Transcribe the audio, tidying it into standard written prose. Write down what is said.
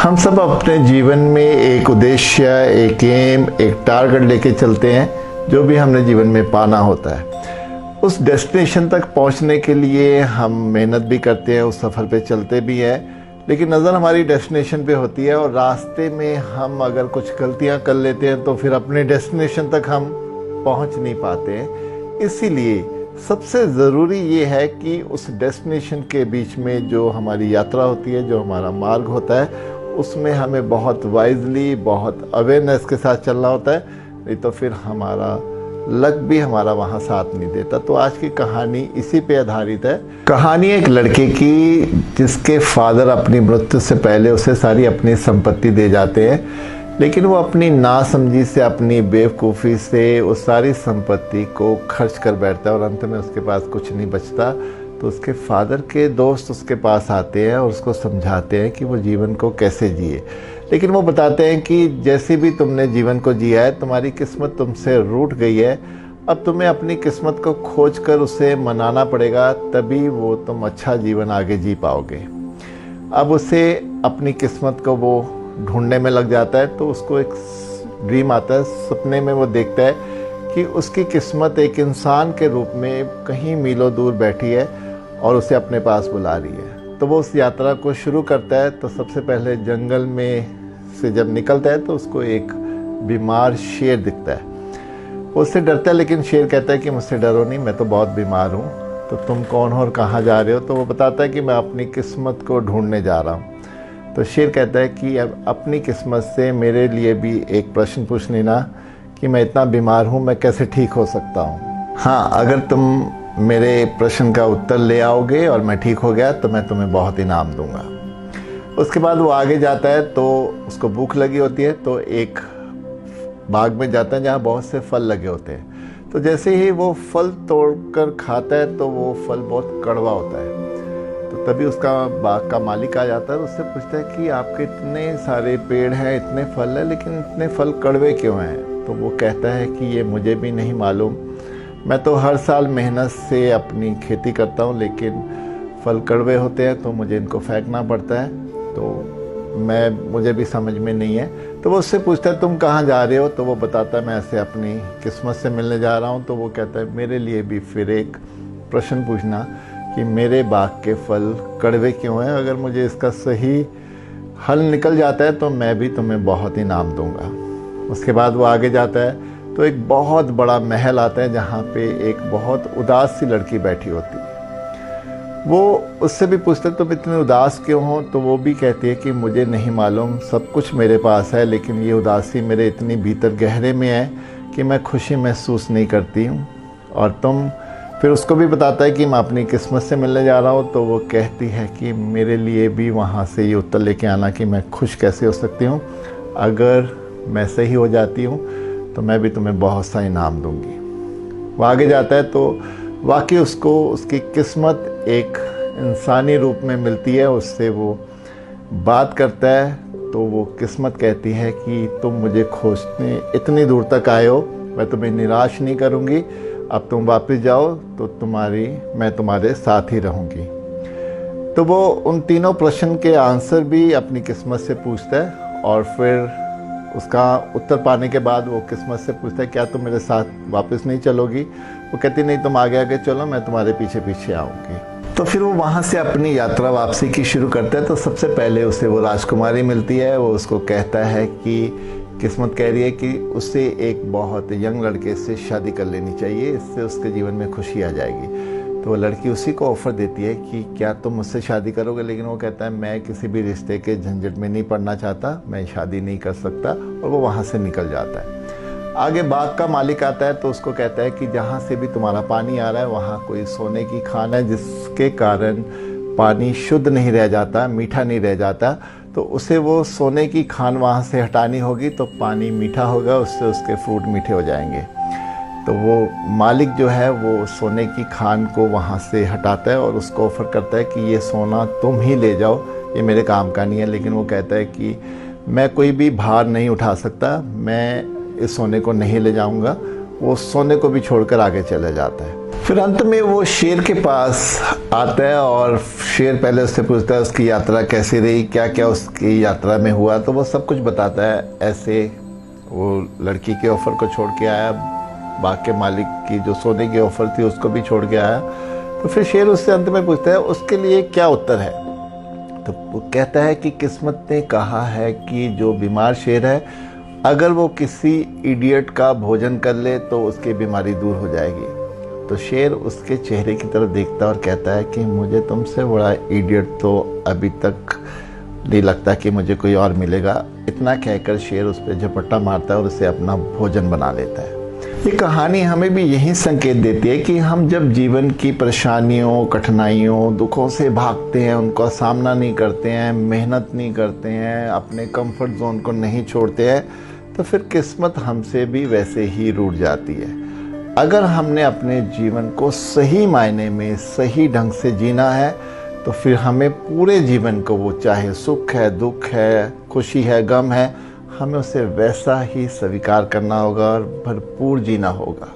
हम सब अपने जीवन में एक उद्देश्य, एक एम, एक टारगेट लेके चलते हैं जो भी हमने जीवन में पाना होता है। उस डेस्टिनेशन तक पहुंचने के लिए हम मेहनत भी करते हैं, उस सफ़र पे चलते भी हैं, लेकिन नज़र हमारी डेस्टिनेशन पे होती है और रास्ते में हम अगर कुछ गलतियां कर लेते हैं तो फिर अपने डेस्टिनेशन तक हम पहुंच नहीं पाते हैं। इसीलिए सबसे ज़रूरी ये है कि उस डेस्टिनेशन के बीच में जो हमारी यात्रा होती है, जो हमारा मार्ग होता है, उसमें हमें बहुत वाइजली, बहुत अवेयरनेस के साथ चलना होता है, नहीं तो फिर हमारा लक भी हमारा वहाँ साथ नहीं देता। तो आज की कहानी इसी पे आधारित है। कहानी एक लड़के की जिसके फादर अपनी मृत्यु से पहले उसे सारी अपनी संपत्ति दे जाते हैं, लेकिन वो अपनी नासमझी से, अपनी बेवकूफ़ी से उस सारी संपत्ति को खर्च कर बैठता है और अंत में उसके पास कुछ नहीं बचता। तो उसके फादर के दोस्त उसके पास आते हैं और उसको समझाते हैं कि वो जीवन को कैसे जिए, लेकिन वो बताते हैं कि जैसे भी तुमने जीवन को जिया है, तुम्हारी किस्मत तुमसे रूठ गई है, अब तुम्हें अपनी किस्मत को खोज कर उसे मनाना पड़ेगा, तभी वो तुम अच्छा जीवन आगे जी पाओगे। अब उसे अपनी किस्मत को वो ढूंढने में लग जाता है। तो उसको एक ड्रीम आता है, सपने में वो देखता है कि उसकी किस्मत एक इंसान के रूप में कहीं मीलों दूर बैठी है और उसे अपने पास बुला रही है। तो वो उस यात्रा को शुरू करता है। तो सबसे पहले जंगल में से जब निकलता है तो उसको एक बीमार शेर दिखता है। वो उससे डरता है, लेकिन शेर कहता है कि मुझसे डरो नहीं, मैं तो बहुत बीमार हूँ। तो तुम कौन हो और कहाँ जा रहे हो? तो वो बताता है कि मैं अपनी किस्मत को ढूंढने जा रहा हूँ। तो शेर कहता है कि अब अपनी किस्मत से मेरे लिए भी एक प्रश्न पूछ लेना कि मैं इतना बीमार हूँ, मैं कैसे ठीक हो सकता हूँ। हाँ, अगर तुम मेरे प्रश्न का उत्तर ले आओगे और मैं ठीक हो गया तो मैं तुम्हें बहुत इनाम दूंगा। उसके बाद वो आगे जाता है। तो उसको भूख लगी होती है, तो एक बाग में जाता है जहाँ बहुत से फल लगे होते हैं। तो जैसे ही वो फल तोड़कर खाता है तो वो फल बहुत कड़वा होता है। तो तभी उसका बाग का मालिक आ जाता है और उससे पूछता है कि आपके इतने सारे पेड़ हैं, इतने फल हैं, लेकिन इतने फल कड़वे क्यों हैं? तो वो कहता है कि ये मुझे भी नहीं मालूम, मैं तो हर साल मेहनत से अपनी खेती करता हूँ, लेकिन फल कड़वे होते हैं तो मुझे इनको फेंकना पड़ता है, तो मुझे भी समझ में नहीं है। तो वो उससे पूछता है तुम कहाँ जा रहे हो? तो वो बताता है मैं ऐसे अपनी किस्मत से मिलने जा रहा हूँ। तो वो कहता है मेरे लिए भी फिर एक प्रश्न पूछना कि मेरे बाग के फल कड़वे क्यों हैं? अगर मुझे इसका सही हल निकल जाता है तो मैं भी तुम्हें बहुत इनाम दूंगा। उसके बाद वो आगे जाता है तो एक बहुत बड़ा महल आता है जहाँ पे एक बहुत उदास सी लड़की बैठी होती है। वो उससे भी पूछते तुम इतने उदास क्यों हो? तो वो भी कहती है कि मुझे नहीं मालूम, सब कुछ मेरे पास है, लेकिन ये उदासी मेरे इतनी भीतर गहरे में है कि मैं खुशी महसूस नहीं करती हूँ। और तुम? फिर उसको भी बताता है कि मैं अपनी किस्मत से मिलने जा रहा हूँ। तो वो कहती है कि मेरे लिए भी वहाँ से ये उत्तर लेके आना कि मैं खुश कैसे हो सकती हूँ, अगर मैं सही हो जाती हूँ तो मैं भी तुम्हें बहुत सा इनाम दूंगी। वो आगे जाता है तो वाकई उसको उसकी किस्मत एक इंसानी रूप में मिलती है। उससे वो बात करता है तो वो किस्मत कहती है कि तुम मुझे खोजने इतनी दूर तक आए हो, मैं तुम्हें निराश नहीं करूंगी, अब तुम वापस जाओ तो मैं तुम्हारे साथ ही रहूंगी। तो वो उन तीनों प्रश्न के आंसर भी अपनी किस्मत से पूछता है और फिर उसका उत्तर पाने के बाद वो किस्मत से पूछता है क्या तुम मेरे साथ वापस नहीं चलोगी? वो कहती नहीं, तुम आगे आगे चलो, मैं तुम्हारे पीछे पीछे आऊँगी। तो फिर वो वहाँ से अपनी यात्रा वापसी की शुरू करता है। तो सबसे पहले उसे वो राजकुमारी मिलती है। वो उसको कहता है कि किस्मत कह रही है कि उसे एक बहुत यंग लड़के से शादी कर लेनी चाहिए, इससे उसके जीवन में खुशी आ जाएगी। तो वो लड़की उसी को ऑफ़र देती है कि क्या तुम मुझसे शादी करोगे? लेकिन वो कहता है मैं किसी भी रिश्ते के झंझट में नहीं पड़ना चाहता, मैं शादी नहीं कर सकता, और वो वहाँ से निकल जाता है। आगे बाग का मालिक आता है तो उसको कहता है कि जहाँ से भी तुम्हारा पानी आ रहा है वहाँ कोई सोने की खान है, जिसके कारण पानी शुद्ध नहीं रह जाता, मीठा नहीं रह जाता। तो उसे वो सोने की खान वहाँ से हटानी होगी तो पानी मीठा होगा, उससे उसके फ्रूट मीठे हो जाएंगे। तो वो मालिक जो है वो सोने की खान को वहाँ से हटाता है और उसको ऑफ़र करता है कि ये सोना तुम ही ले जाओ, ये मेरे काम का नहीं है। लेकिन वो कहता है कि मैं कोई भी भार नहीं उठा सकता, मैं इस सोने को नहीं ले जाऊँगा। वो सोने को भी छोड़कर आगे चला जाता है। फिर अंत में वो शेर के पास आता है और शेर पहले उससे पूछता है उसकी यात्रा कैसी रही, क्या क्या उसकी यात्रा में हुआ। तो वो सब कुछ बताता है। ऐसे वो लड़की के ऑफ़र को छोड़ के आया, बाग के मालिक की जो सोने की ऑफ़र थी उसको भी छोड़ के आया। तो फिर शेर उससे अंत में पूछता है उसके लिए क्या उत्तर है। तो वो कहता है कि किस्मत ने कहा है कि जो बीमार शेर है अगर वो किसी इडियट का भोजन कर ले तो उसकी बीमारी दूर हो जाएगी। तो शेर उसके चेहरे की तरफ देखता है और कहता है कि मुझे तुमसे बड़ा इडियट तो अभी तक नहीं लगता कि मुझे कोई और मिलेगा। इतना कहकर शेर उस पर झपट्टा मारता है और उसे अपना भोजन बना लेता है। ये कहानी हमें भी यही संकेत देती है कि हम जब जीवन की परेशानियों, कठिनाइयों, दुखों से भागते हैं, उनका सामना नहीं करते हैं, मेहनत नहीं करते हैं, अपने कंफर्ट जोन को नहीं छोड़ते हैं, तो फिर किस्मत हमसे भी वैसे ही रूठ जाती है। अगर हमने अपने जीवन को सही मायने में सही ढंग से जीना है तो फिर हमें पूरे जीवन को, वो चाहे सुख है, दुख है, खुशी है, गम है, हमें उसे वैसा ही स्वीकार करना होगा और भरपूर जीना होगा।